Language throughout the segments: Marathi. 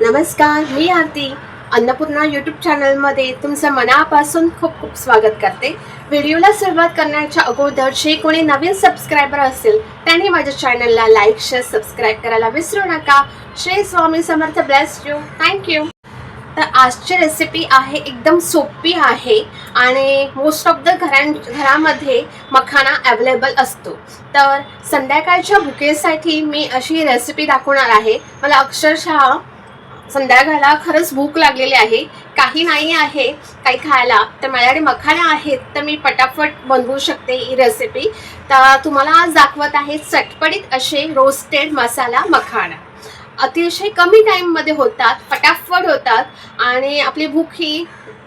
नमस्कार, मी आरती अन्नपूर्णा यूट्यूब चॅनलमध्ये तुमचं मनापासून खूप खूप स्वागत करते। व्हिडिओला सुरुवात करण्याच्या अगोदर जे कोणी नवीन सबस्क्रायबर असेल त्यांनी माझ्या चॅनलला लाईक शेअर सबस्क्राईब करायला विसरू नका। Shri Swami Samarth bless you, thank you. तर आजची रेसिपी आहे एकदम सोपी आहे आणि मोस्ट ऑफ द घरामध्ये मखाना अवेलेबल असतो। तर संध्याकाळच्या भुकेसाठी मी अशी रेसिपी दाखवणार आहे। मला अक्षरशः संध्याकाळला खरंच भूक लागलेली आहे, काही नाही आहे काही खायला, तर माझ्याकडे मखाना आहेत तर मी पटापट बनवू शकते ही रेसिपी। तर तुम्हाला आज दाखवत आहे चटपटीत असे रोस्टेड मसाला मखाना। अतिशय कमी टाईममध्ये होतात, फटाफट होतात आणि आपली भूक ही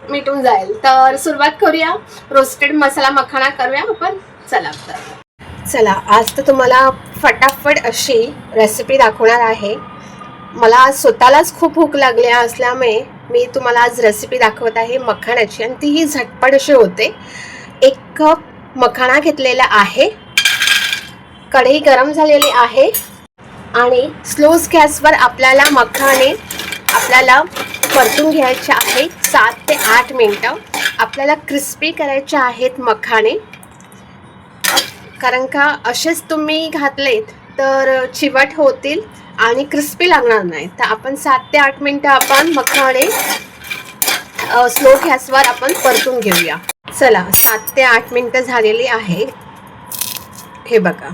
मिटून जाईल। तर सुरुवात करूया, रोस्टेड मसाला मखाना करूया आपण। चला आज तर तुम्हाला फटाफट अशी रेसिपी दाखवणार आहे। मला आज स्वतःलाच खूप भूक लागली असल्यामुळे मी तुम्हाला आज रेसिपी दाखवत आहे मखाण्याची, आणि ती ही झटपट अशी होते। 1 कप मखाना घेतलेला आहे, कढई गरम झालेली आहे आणि स्लो गॅसवर आपल्याला मखाने परतून घ्यायचे आहेत 7 ते 8 मिनिटं। आपल्याला क्रिस्पी करायचे आहेत मखाने, कारण का असेच तुम्ही घातलेत तर चिवट होतील आणि क्रिस्पी लागणार नाही। तर आपण 7 ते 8 मिनिटं आपण मखाने स्लो गॅसवर आपण परतून घेऊया। चला 7 ते 8 मिनिटं झालेली आहे, हे बघा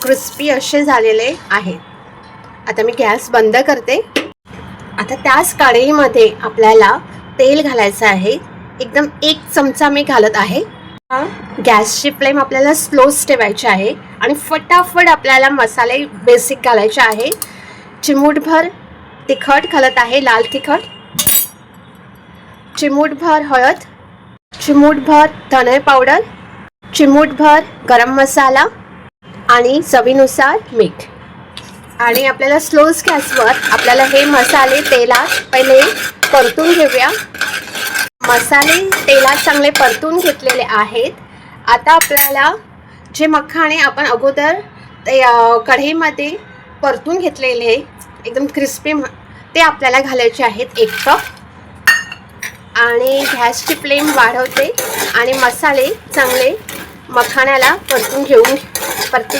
क्रिस्पी असे झालेले आहेत। आता मी गॅस बंद करते। आता त्याच कढईमध्ये आपल्याला तेल घालायचं आहे, एकदम 1 चमचा मी घालत आहे। गॅसची फ्लेम आपल्याला स्लोच ठेवायची आहे आणि फटाफट आपल्याला मसाले बेसिक घालायचे आहे। चिमूटभर तिखट घालत आहे, लाल तिखट, चिमूटभर हळद, चिमूटभर धने पावडर, चिमूटभर गरम मसाला आणि चवीनुसार मीठ। आणि आपल्याला स्लो गॅसवर आपल्याला हे मसाले तेलात पहिले परतून घेऊया। मसाले तेलात चांगले परतून घेतलेले आहेत। आता आपल्याला जे मखाणे आपण अगोदर ते कढईमध्ये परतून घेतलेले एकदम क्रिस्पी ते आपल्याला घालायचे आहेत 1 कप। आणि गॅसची फ्लेम वाढवते आणि मसाले चांगले मखाण्याला परतून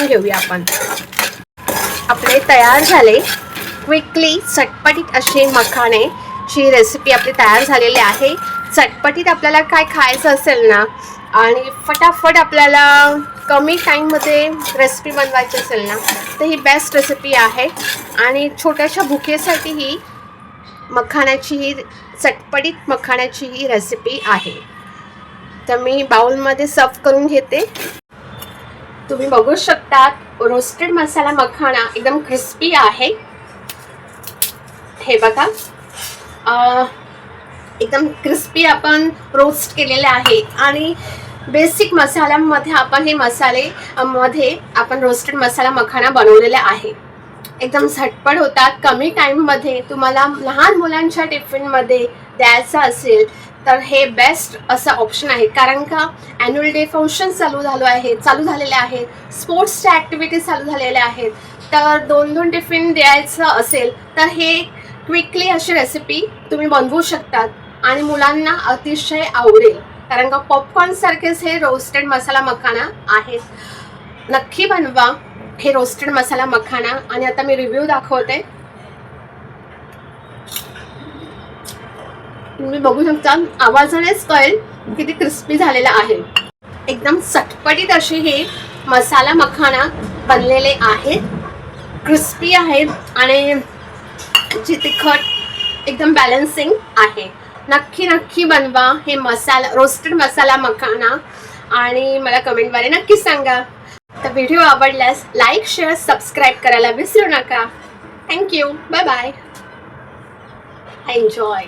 घेऊया आपण। आपले तयार झाले क्विकली चटपटीत असे मखाण्याची रेसिपी आपली तयार झालेली आहे। चटपटीत आपल्याला काय खायचं असेल ना आणि फटाफट आपल्याला कमी टाईममध्ये रेसिपी बनवायची असेल ना तर ही बेस्ट रेसिपी आहे। आणि छोट्याशा भुकेसाठी ही चटपटीत मखाण्याची ही रेसिपी आहे। तर मी बाउलमध्ये सर्व करून घेते। तुम्ही बघू शकता रोस्टेड मसाला मखाना एकदम क्रिस्पी आहे, हे बघा एकदम क्रिस्पी आपण रोस्ट केलेले आहे। आणि बेसिक मसाल्यामध्ये आपण हे मसाले मध्ये आपण रोस्टेड मसाला मखाना बनवलेला आहे। एकदम झटपट होतात, कमी टाईममध्ये। तुम्हाला लहान मुलांच्या टिफिनमध्ये द्यायचं असेल तर हे बेस्ट असं ऑप्शन आहे, कारण का ॲन्युअल डे फंक्शन चालू झालेले आहेत, स्पोर्ट्सच्या ॲक्टिव्हिटीज चालू झालेल्या आहेत। तर 2-2 टिफिन द्यायचं असेल तर हे क्विकली अशी रेसिपी तुम्ही बनवू शकतात आणि मुलांना अतिशय आवडेल, कारण का पॉपकॉर्न सारखेच हे रोस्टेड मसाला मखाना आहे। नक्की बनवा हे रोस्टेड मसाला मखाना। आणि आता मी रिव्ह्यू दाखवते, तुम्ही बघू शकता, आवाजानेच कळेल किती क्रिस्पी झालेला आहे। एकदम चटपटीत असे हे मसाला मखाना बनलेले आहेत, क्रिस्पी आहेत आणि जी तिखट एकदम बॅलन्सिंग आहे। नक्की बनवा हे रोस्टेड मसाला मखाना आणि मला कमेंटद्वारे नक्की सांगा। तर व्हिडिओ आवडल्यास लाईक शेअर सबस्क्राईब करायला विसरू नका। Thank you, bye bye, enjoy.